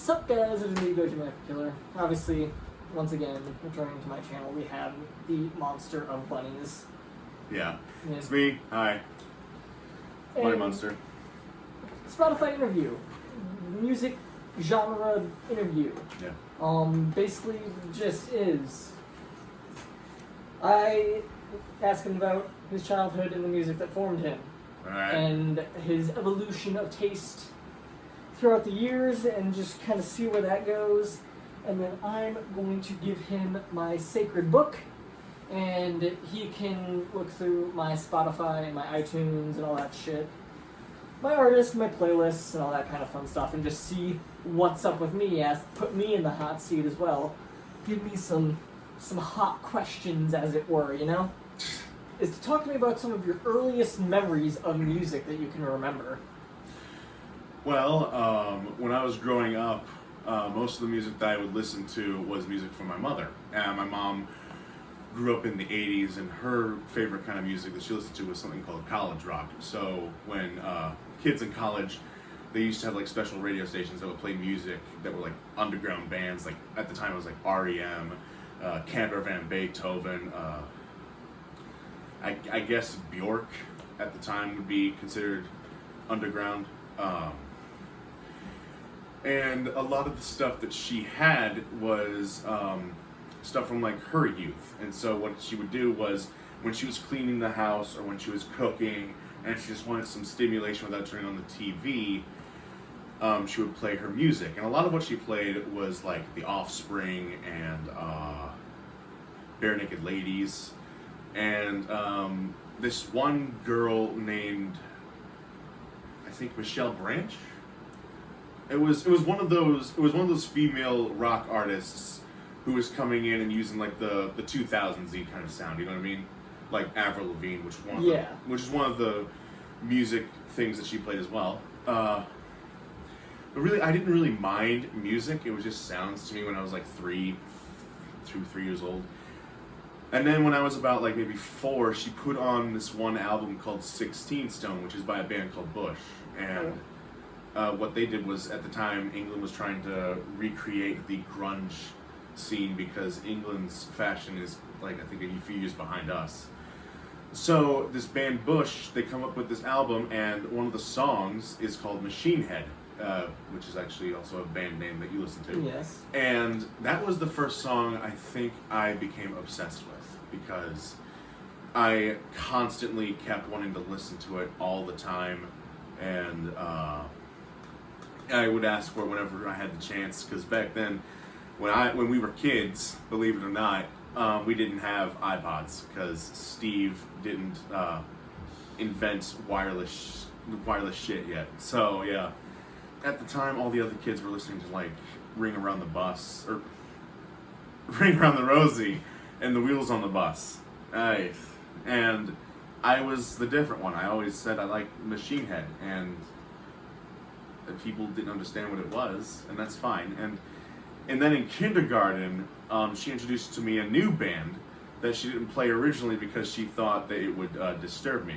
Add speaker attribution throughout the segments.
Speaker 1: Sup guys, it's me, Go-To Micro Killer. Obviously, once again, returning to my channel, we have the monster of bunnies.
Speaker 2: Yeah.
Speaker 1: Yes.
Speaker 2: It's me. Hi. Bunny Monster.
Speaker 1: Spotify interview. Music genre interview.
Speaker 2: Yeah.
Speaker 1: Basically just is. I ask him about his childhood and the music that formed him.
Speaker 2: Alright.
Speaker 1: And his evolution of taste throughout the years, and just kind of see where that goes. And then I'm going to give him my sacred book, and he can look through my Spotify and my iTunes and all that shit, my artists, my playlists, and all that kind of fun stuff, and just see what's up with me. Put me in the hot seat as well. Give me some hot questions, as it were, you know? Is to talk to me about some of your earliest memories of music that you can remember.
Speaker 2: Well, when I was growing up, most of the music that I would listen to was music from my mother. My mom grew up in the 80s, and her favorite kind of music that she listened to was something called college rock. So when kids in college, they used to have like special radio stations that would play music that were like underground bands. Like at the time it was like REM, Cantor Van Beethoven, I guess Bjork at the time would be considered underground. And a lot of the stuff that she had was stuff from like her youth. And so what she would do was when she was cleaning the house or when she was cooking and she just wanted some stimulation without turning on the TV, she would play her music. And a lot of what she played was like The Offspring and Bare Naked Ladies. And this one girl named, I think, Michelle Branch. It was one of those female rock artists who was coming in and using like the 2000s-y kind of sound, you know what I mean? Like Avril Lavigne, which is one of the music things that she played as well. But really, I didn't really mind music. It was just sounds to me when I was like 3 years old. And then when I was about like maybe 4, she put on this one album called 16 Stone, which is by a band called Bush. And what they did was, at the time, England was trying to recreate the grunge scene because England's fashion is, like, I think a few years behind us. So this band Bush, they come up with this album, and one of the songs is called Machine Head, which is actually also a band name that you listen to.
Speaker 1: Yes.
Speaker 2: And that was the first song I think I became obsessed with, because I constantly kept wanting to listen to it all the time, and I would ask for it whenever I had the chance, because back then, when we were kids, believe it or not, we didn't have iPods, because Steve didn't invent wireless shit yet. So yeah, at the time, all the other kids were listening to like Ring Around the Bus, or Ring Around the Rosie, and The Wheels on the Bus. Nice. And I was the different one. I always said I liked Machine Head, and people didn't understand what it was, and that's fine. And then in kindergarten, she introduced to me a new band that she didn't play originally because she thought that it would disturb me.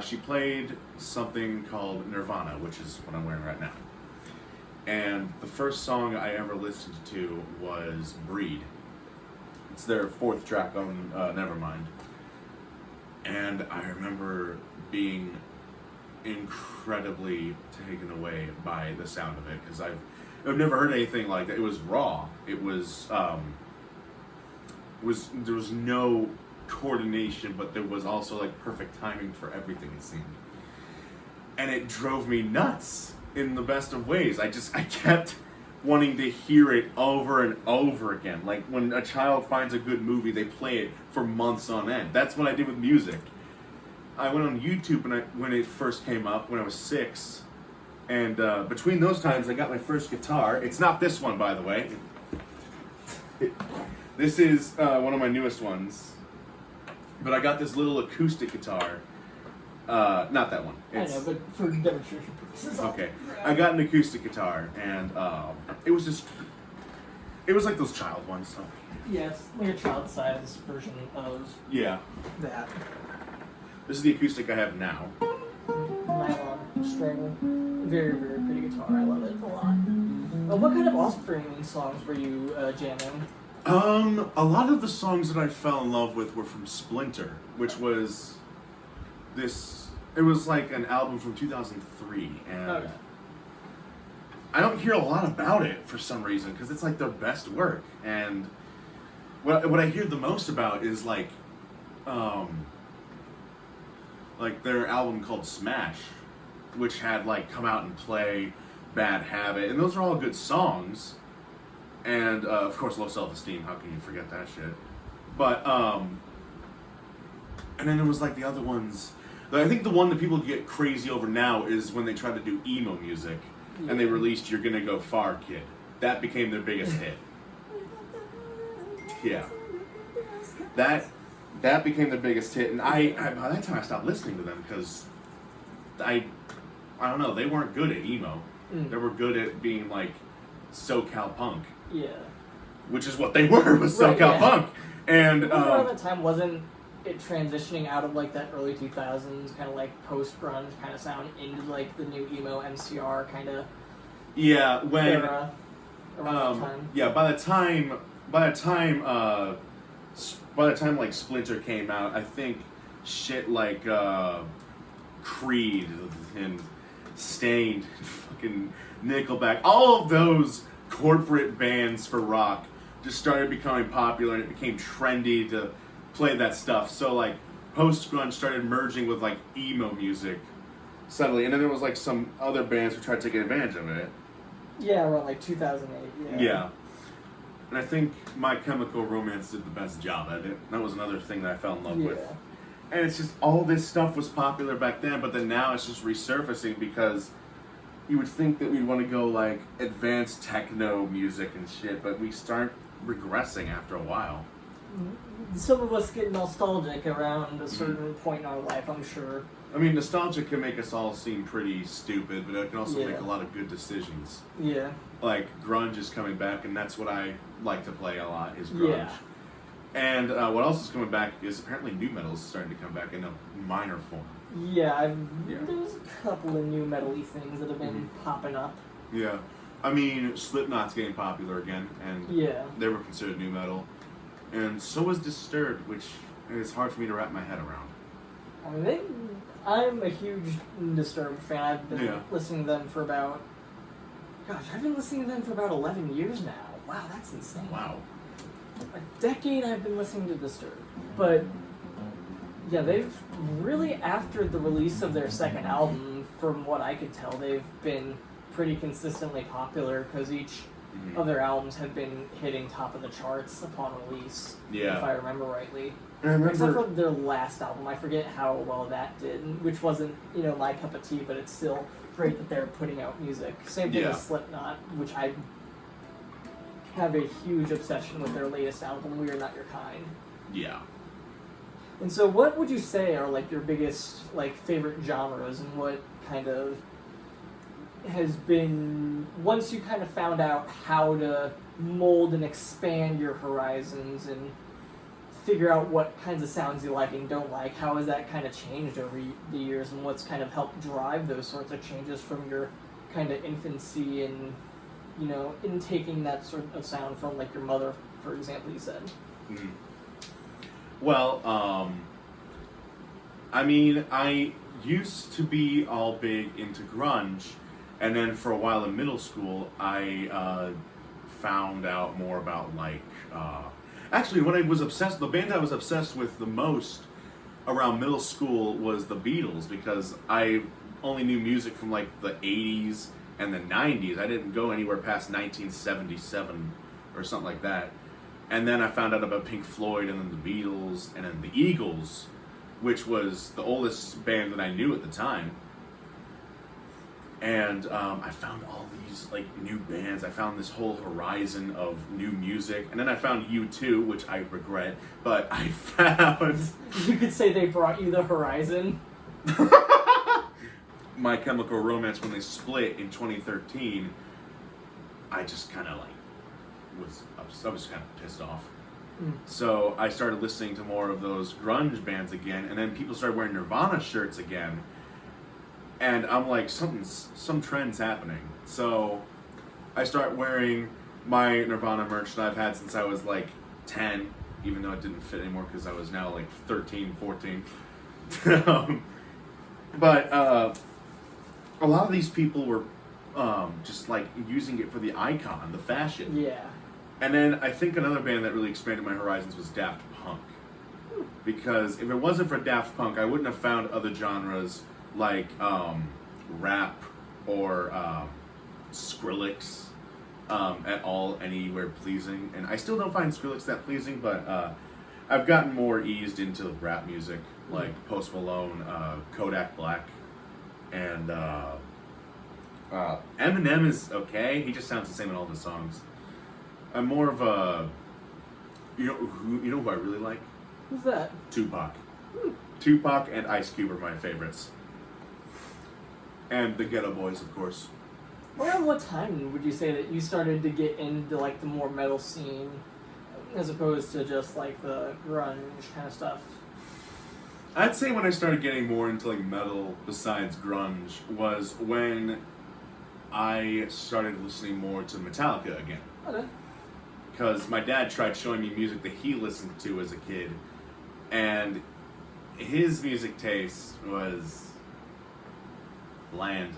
Speaker 2: She played something called Nirvana, which is what I'm wearing right now. And the first song I ever listened to was Breed. It's their 4th track on Nevermind. And I remember being incredibly taken away by the sound of it, because I've never heard anything like that. It was raw. It was there was no coordination, but there was also like perfect timing for everything, it seemed. And it drove me nuts in the best of ways. I kept wanting to hear it over and over again. Like when a child finds a good movie, they play it for months on end. That's what I did with music. I went on YouTube when it first came up, when I was 6, and between those times I got my first guitar. It's not this one, by the way. This is one of my newest ones. But I got this little acoustic guitar. Not that one.
Speaker 1: I know, but for demonstration purposes.
Speaker 2: Okay. I got an acoustic guitar, and it was like those child ones. So.
Speaker 1: Yes, like a child-size version of that.
Speaker 2: This is the acoustic I have now.
Speaker 1: Nylon string. Very, very pretty guitar. I love it a lot. What kind of Offspring songs were you jamming?
Speaker 2: A lot of the songs that I fell in love with were from Splinter, which was it was like an album from 2003, and
Speaker 1: Okay.
Speaker 2: I don't hear a lot about it for some reason, because it's like their best work, and what I hear the most about is like their album called Smash, which had like Come Out and Play, Bad Habit, and those are all good songs. And of course, Low Self-Esteem. How can you forget that shit? But and then there was like the other ones. I think the one that people get crazy over now is when they try to do emo music, and they released "You're Gonna Go Far, Kid." That became their biggest hit. Yeah, that became their biggest hit, and I by that time I stopped listening to them because I don't know, they weren't good at emo. They were good at being like SoCal punk.
Speaker 1: Yeah.
Speaker 2: Which is what they were, was SoCal punk. And
Speaker 1: around that time, wasn't it transitioning out of like that early 2000s kind of like post-grunge kind of sound into like the new emo MCR kind of era around that time?
Speaker 2: Yeah, by the time like Splinter came out, I think shit like Creed and Stained, fucking Nickelback, all of those corporate bands for rock just started becoming popular, and it became trendy to play that stuff. So like post-grunge started merging with like emo music suddenly, and then there was like some other bands who tried to take advantage of it.
Speaker 1: Yeah, around like 2008.
Speaker 2: Yeah. And I think My Chemical Romance did the best job at it. That was another thing that I fell in love with. And it's just, all this stuff was popular back then, but then now it's just resurfacing because you would think that we'd want to go like advanced techno music and shit, but we start regressing after a while.
Speaker 1: Some of us get nostalgic around a certain point in our life, I'm sure.
Speaker 2: I mean, nostalgia can make us all seem pretty stupid, but it can also make a lot of good decisions.
Speaker 1: Yeah.
Speaker 2: Like, grunge is coming back, and that's what I like to play a lot, is grunge.
Speaker 1: Yeah.
Speaker 2: And what else is coming back is apparently nu metal is starting to come back in a minor form.
Speaker 1: Yeah, there's a couple of new metal-y things that have been popping up.
Speaker 2: Yeah. I mean, Slipknot's getting popular again, and they were considered nu metal. And so was Disturbed, which is hard for me to wrap my head around.
Speaker 1: I mean, I'm a huge Disturbed fan. I've been listening to them for about... I've been listening to them for about 11 years now. Wow, that's insane.
Speaker 2: Wow.
Speaker 1: A decade I've been listening to Disturbed. But, yeah, they've really, after the release of their second album, from what I could tell, they've been pretty consistently popular, because each of their albums have been hitting top of the charts upon release, if I remember rightly. Except for their last album. I forget how well that did, which wasn't, my cup of tea, but it's still great that they're putting out music. Same thing with Slipknot, which I have a huge obsession with their latest album, We Are Not Your Kind.
Speaker 2: Yeah.
Speaker 1: And so what would you say are, like, your biggest, like, favorite genres, and what kind of has been, once you kind of found out how to mold and expand your horizons and figure out what kinds of sounds you like and don't like, how has that kind of changed over the years, and what's kind of helped drive those sorts of changes from your kind of infancy and, in taking that sort of sound from, like, your mother, for example, you said?
Speaker 2: Well, I mean, I used to be all big into grunge, and then for a while in middle school, I found out more about, like, actually, what I was obsessed, the band I was obsessed with the most around middle school was the Beatles, because I only knew music from, like, the 80s and the 90s. I didn't go anywhere past 1977 or something like that. And then I found out about Pink Floyd, and then the Beatles, and then the Eagles, which was the oldest band that I knew at the time. And I found all these, like, new bands. I found this whole horizon of new music. And then I found U2, which I regret, but I found...
Speaker 1: You could say they brought you the horizon.
Speaker 2: My Chemical Romance, when they split in 2013, I just kind of, like, I was kind of pissed off. So I started listening to more of those grunge bands again, and then people started wearing Nirvana shirts again. And I'm like, some trend's happening. So I start wearing my Nirvana merch that I've had since I was like 10, even though it didn't fit anymore because I was now like 13, 14. But a lot of these people were just like using it for the icon, the fashion.
Speaker 1: Yeah.
Speaker 2: And then I think another band that really expanded my horizons was Daft Punk. Because if it wasn't for Daft Punk, I wouldn't have found other genres like rap or Skrillex at all anywhere pleasing. And I still don't find Skrillex that pleasing, but I've gotten more eased into rap music, like Post Malone, Kodak Black, and Eminem is okay. He just sounds the same in all the songs. I'm more of a, you know who I really like?
Speaker 1: Who's that?
Speaker 2: Tupac. Tupac and Ice Cube are my favorites. And the Ghetto Boys, of course.
Speaker 1: Around what time would you say that you started to get into like the more metal scene, as opposed to just like the grunge kind of stuff?
Speaker 2: I'd say when I started getting more into like metal besides grunge was when I started listening more to Metallica again.
Speaker 1: Okay.
Speaker 2: Because my dad tried showing me music that he listened to as a kid, and his music taste was bland,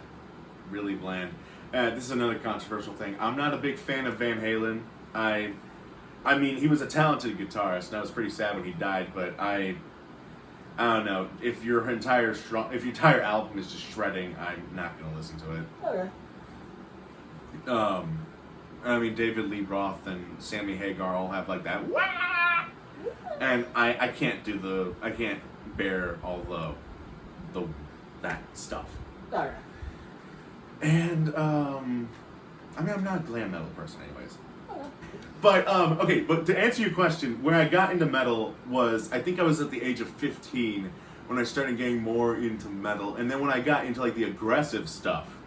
Speaker 2: really bland. This is another controversial thing. I'm not a big fan of Van Halen. I mean, he was a talented guitarist, and I was pretty sad when he died. But I don't know. If your entire album is just shredding, I'm not gonna listen to it.
Speaker 1: Okay.
Speaker 2: I mean, David Lee Roth and Sammy Hagar all have like that, wah! And I can't bear all that stuff.
Speaker 1: Alright.
Speaker 2: And I mean, I'm not a glam metal person, anyways.
Speaker 1: Okay.
Speaker 2: But okay, but to answer your question, where I got into metal was, I think I was at the age of 15 when I started getting more into metal, and then when I got into like the aggressive stuff.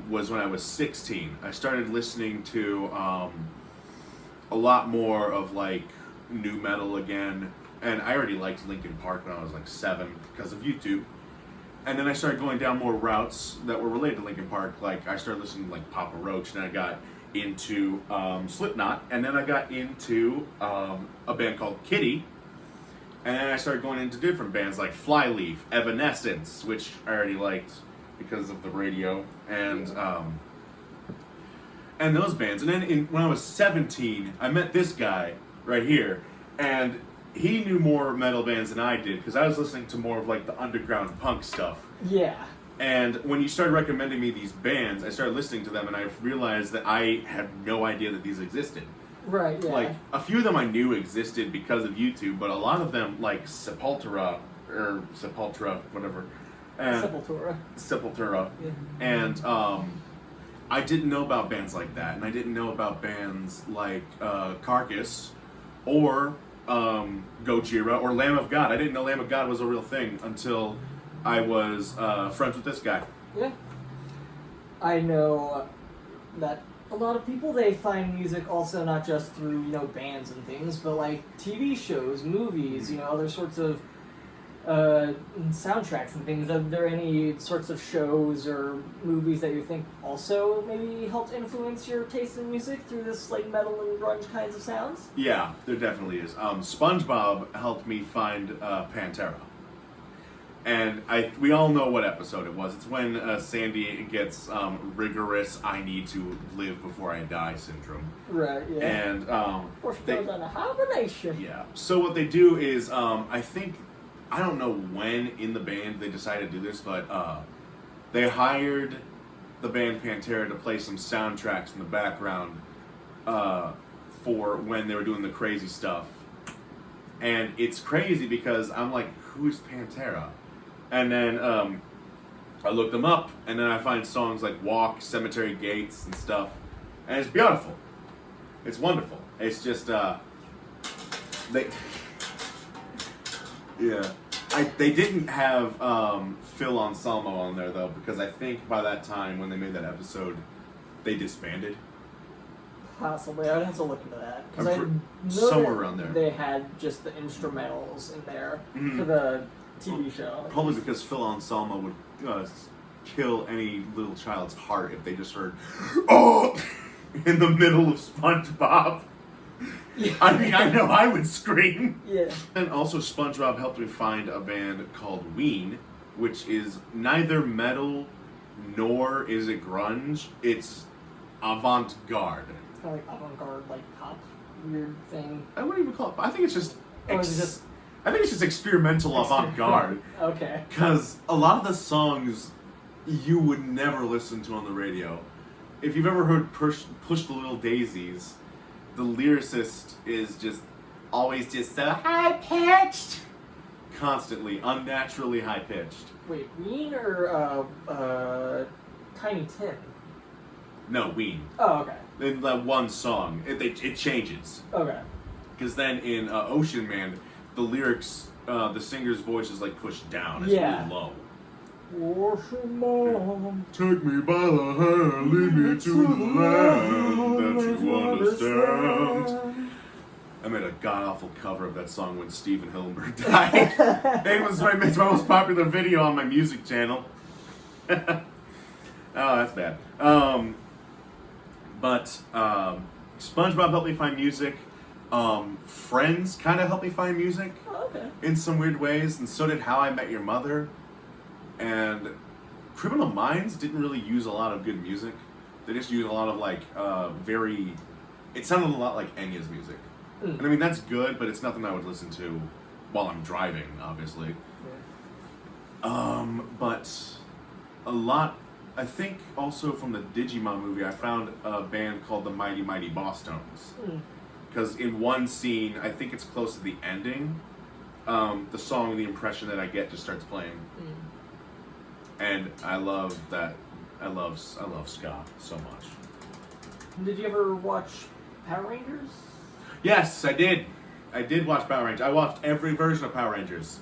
Speaker 2: Was when I was 16. I started listening to a lot more of like new metal again, and I already liked Linkin Park when I was like 7 because of YouTube. And then I started going down more routes that were related to Linkin Park. Like I started listening to like Papa Roach, and I got into Slipknot, and then I got into a band called Kitty, and then I started going into different bands like Flyleaf, Evanescence, which I already liked because of the radio, and those bands. And then when I was 17, I met this guy right here, and he knew more metal bands than I did because I was listening to more of like the underground punk stuff.
Speaker 1: Yeah.
Speaker 2: And when you started recommending me these bands, I started listening to them, and I realized that I had no idea that these existed.
Speaker 1: Right, yeah.
Speaker 2: Like, a few of them I knew existed because of YouTube, but a lot of them, like Sepultura, whatever. Sepultura.
Speaker 1: Yeah.
Speaker 2: And I didn't know about bands like that, and I didn't know about bands like Carcass, or Gojira, or Lamb of God. I didn't know Lamb of God was a real thing until I was friends with this guy.
Speaker 1: Yeah. I know that a lot of people, they find music also not just through, bands and things, but like TV shows, movies, other sorts of soundtracks and things. Are there any sorts of shows or movies that you think also maybe helped influence your taste in music through this like metal and grunge kinds of sounds?
Speaker 2: Yeah, there definitely is. SpongeBob helped me find Pantera. And we all know what episode it was. It's when Sandy gets rigorous "I need to live before I die" syndrome.
Speaker 1: Right, yeah.
Speaker 2: And
Speaker 1: or she goes on a hibernation.
Speaker 2: Yeah. So what they do is, I don't know when in the band they decided to do this, but they hired the band Pantera to play some soundtracks in the background for when they were doing the crazy stuff. And it's crazy because I'm like, who's Pantera? And then I look them up, and then I find songs like Walk, Cemetery Gates, and stuff. And it's beautiful. It's wonderful. It's just, they didn't have Phil Anselmo on there, though, because I think by that time, when they made that episode, they disbanded.
Speaker 1: Possibly. I would have to look into that. Because I know
Speaker 2: somewhere around there.
Speaker 1: They had just the instrumentals in there for the TV show.
Speaker 2: Probably because Phil Anselmo would kill any little child's heart if they just heard, "Oh!" in the middle of SpongeBob.
Speaker 1: Yeah.
Speaker 2: I mean, I know I would scream.
Speaker 1: Yeah.
Speaker 2: And also, SpongeBob helped me find a band called Ween, which is neither metal nor is it grunge. It's avant-garde.
Speaker 1: It's kind of like avant-garde, like pop, weird thing.
Speaker 2: I wouldn't even call it. I think it's just.
Speaker 1: Oh, is it just
Speaker 2: I think it's just experimental avant-garde.
Speaker 1: Okay.
Speaker 2: Because a lot of the songs you would never listen to on the radio. If you've ever heard Push the Little Daisies, the lyricist is just always just so high-pitched. Constantly, unnaturally high-pitched.
Speaker 1: Wait, Ween or Tiny Tim?
Speaker 2: No, Ween.
Speaker 1: Oh, okay.
Speaker 2: In that one song, it changes.
Speaker 1: Okay.
Speaker 2: Because then in Ocean Man, the lyrics, the singer's voice is like pushed down. It's
Speaker 1: Yeah.
Speaker 2: really low.
Speaker 1: Ocean Mom.
Speaker 2: Take me by the hand, lead me to the land that you understand. I made a god-awful cover of that song when Steven Hillenburg died. It's my most popular video on my music channel. Oh, that's bad. But SpongeBob helped me find music. Friends kind of helped me find music.
Speaker 1: Oh, okay.
Speaker 2: In some weird ways, and so did How I Met Your Mother. And Criminal Minds didn't really use a lot of good music. They just used a lot of like it sounded a lot like Enya's music. And I mean that's good, but it's nothing I would listen to while I'm driving, obviously.
Speaker 1: Yeah.
Speaker 2: But a lot, I think also from the Digimon movie, I found a band called the Mighty Mighty Boss Tones. Because in one scene, I think it's close to the ending, the song The Impression That I Get just starts playing. And I love that. I love ska so much.
Speaker 1: Did you ever watch Power Rangers?
Speaker 2: Yes, I did. I did watch Power Rangers. I watched every version of Power Rangers.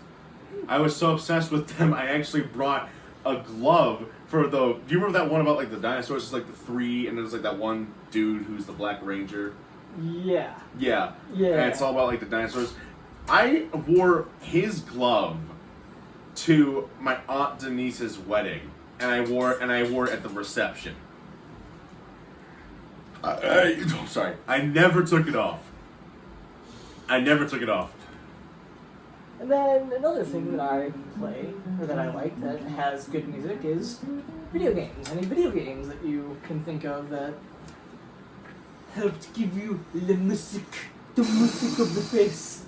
Speaker 2: I was so obsessed with them, I actually brought a glove for the... Do you remember that one about like the dinosaurs? It's like the three, and there's like that one dude who's the Black Ranger.
Speaker 1: Yeah.
Speaker 2: Yeah.
Speaker 1: Yeah.
Speaker 2: And it's all about like the dinosaurs. I wore his glove to my Aunt Denise's wedding, and I wore it at the reception. I'm sorry. I never took it off. And
Speaker 1: then another thing that I play, or that I like, that has good music is video games. Any video games that you can think of that helped give you the music of the face?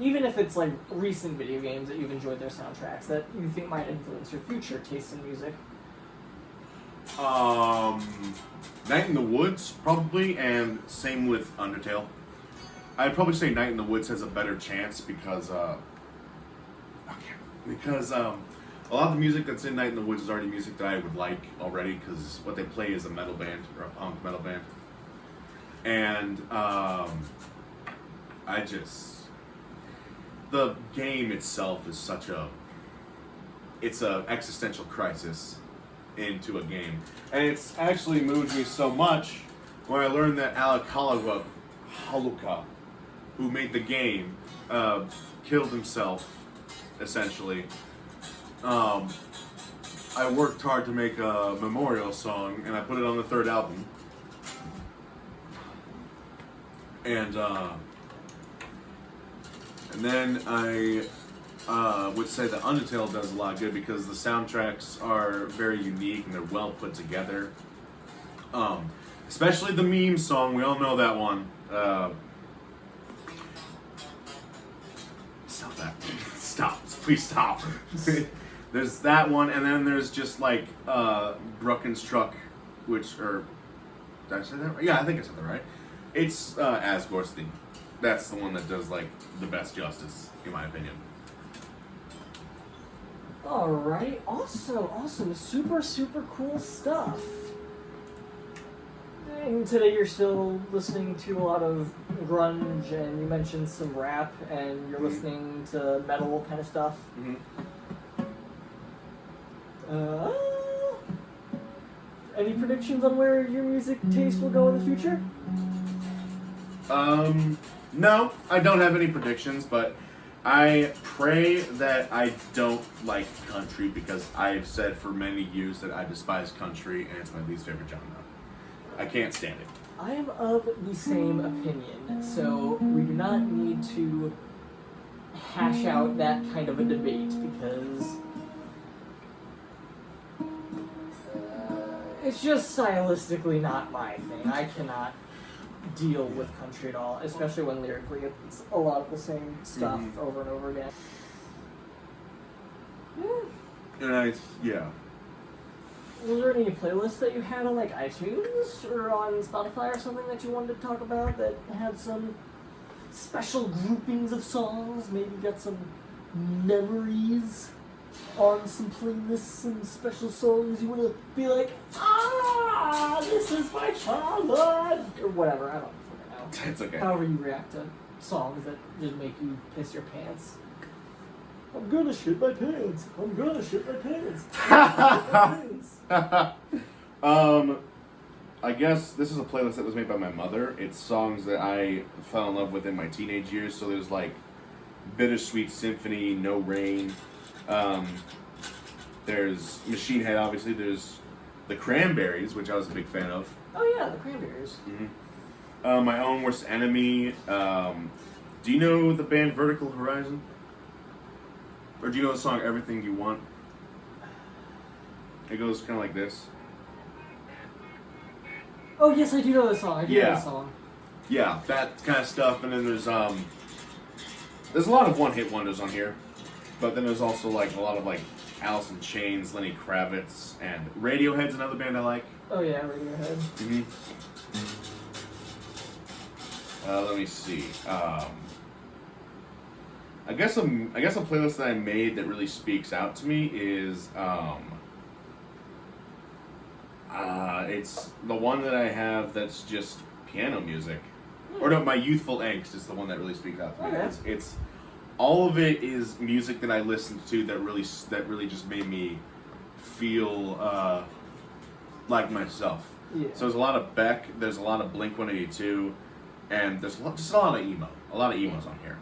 Speaker 1: Even if it's like recent video games that you've enjoyed their soundtracks that you think might influence your future taste in music.
Speaker 2: Night in the Woods, probably, and same with Undertale. I'd probably say Night in the Woods has a better chance because a lot of the music that's in Night in the Woods is already music that I would like already, because what they play is a metal band, or a punk metal band. And, the game itself is it's a existential crisis into a game. And it's actually moved me so much when I learned that Alec Haluka, who made the game, killed himself, essentially. I worked hard to make a memorial song, and I put it on the third album. And then I would say that Undertale does a lot of good because the soundtracks are very unique and they're well put together. Especially the meme song, we all know that one. Stop that. Stop. Please stop. There's that one, and then there's just like Bruckenstruck, did I say that right? Yeah, I think I said that right. It's Asgore's theme. That's the one that does like the best justice, in my opinion.
Speaker 1: Alright, awesome, super cool stuff. And today you're still listening to a lot of grunge, and you mentioned some rap, and you're listening to metal kind of stuff. Any predictions on where your music taste will go in the future?
Speaker 2: No, I don't have any predictions, but I pray that I don't like country because I've said for many years that I despise country and it's my least favorite genre. I can't stand it.
Speaker 1: I am of the same opinion, so we do not need to hash out that kind of a debate because it's just stylistically not my thing. I cannot deal with country at all, especially when lyrically it's a lot of the same stuff over and over again.
Speaker 2: And yeah.
Speaker 1: Was there any playlist that you had on like iTunes or on Spotify or something that you wanted to talk about that had some special groupings of songs? Maybe got some memories on some playlists and special songs you want to be like, this is my childhood or whatever. I don't fucking know.
Speaker 2: It's okay.
Speaker 1: However you react to songs that just make you piss your pants. I'm gonna shit my pants. I'm gonna shit my pants.
Speaker 2: I guess this is a playlist that was made by my mother. It's songs that I fell in love with in my teenage years. So there's like Bittersweet Symphony, No Rain. There's Machine Head, obviously. There's the Cranberries, which I was a big fan of.
Speaker 1: Oh yeah, the Cranberries.
Speaker 2: Mm-hmm. My Own Worst Enemy. Do you know the band Vertical Horizon? Or do you know the song Everything You Want? It goes kind of like this.
Speaker 1: Oh yes, I do know the song. I do know the song.
Speaker 2: Yeah, that kind of stuff. And then there's a lot of one-hit wonders on here, but then there's also like a lot of like Alice in Chains, Lenny Kravitz, and Radiohead's another band I like.
Speaker 1: Oh yeah, Radiohead.
Speaker 2: Mm-hmm. Let me see. I guess a playlist that I made that really speaks out to me is it's the one that I have that's just piano music. Or no, my Youthful Angst is the one that really speaks out to me.
Speaker 1: Okay.
Speaker 2: It's all of it is music that I listened to that really just made me feel like myself.
Speaker 1: Yeah.
Speaker 2: So there's a lot of Beck, there's a lot of Blink-182, and there's just a lot of emo. A lot of emos on here.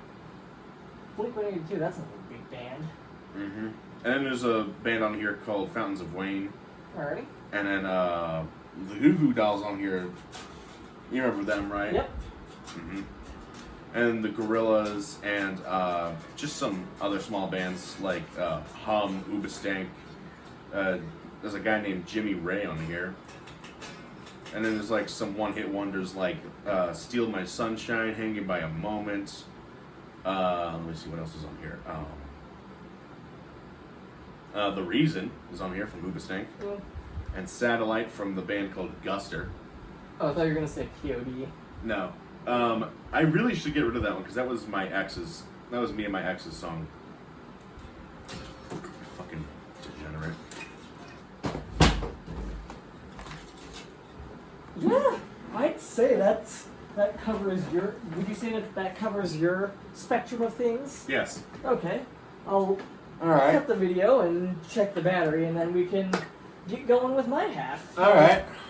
Speaker 1: Blink-182, that's a big band.
Speaker 2: Mm-hmm. And then there's a band on here called Fountains of Wayne.
Speaker 1: Alrighty.
Speaker 2: And then the Goo Goo Dolls on here. You remember them, right?
Speaker 1: Yep.
Speaker 2: Mm-hmm. And the Gorillas and just some other small bands like Hum, Ubastank. There's a guy named Jimmy Ray on here. And then there's like some one-hit wonders like Steal My Sunshine, Hanging by a Moment. Let me see what else is on here. The Reason is on here from Ubastank. And Satellite from the band called Guster.
Speaker 1: Oh, I thought you were going to say POD.
Speaker 2: No. I really should get rid of that one because that was my ex's. That was me and my ex's song. Fucking degenerate.
Speaker 1: Yeah, I'd say that covers your. Would you say that covers your spectrum of things?
Speaker 2: Yes.
Speaker 1: Okay, I'll
Speaker 2: Alright.
Speaker 1: cut the video and check the battery, and then we can get going with my half.
Speaker 2: Alright.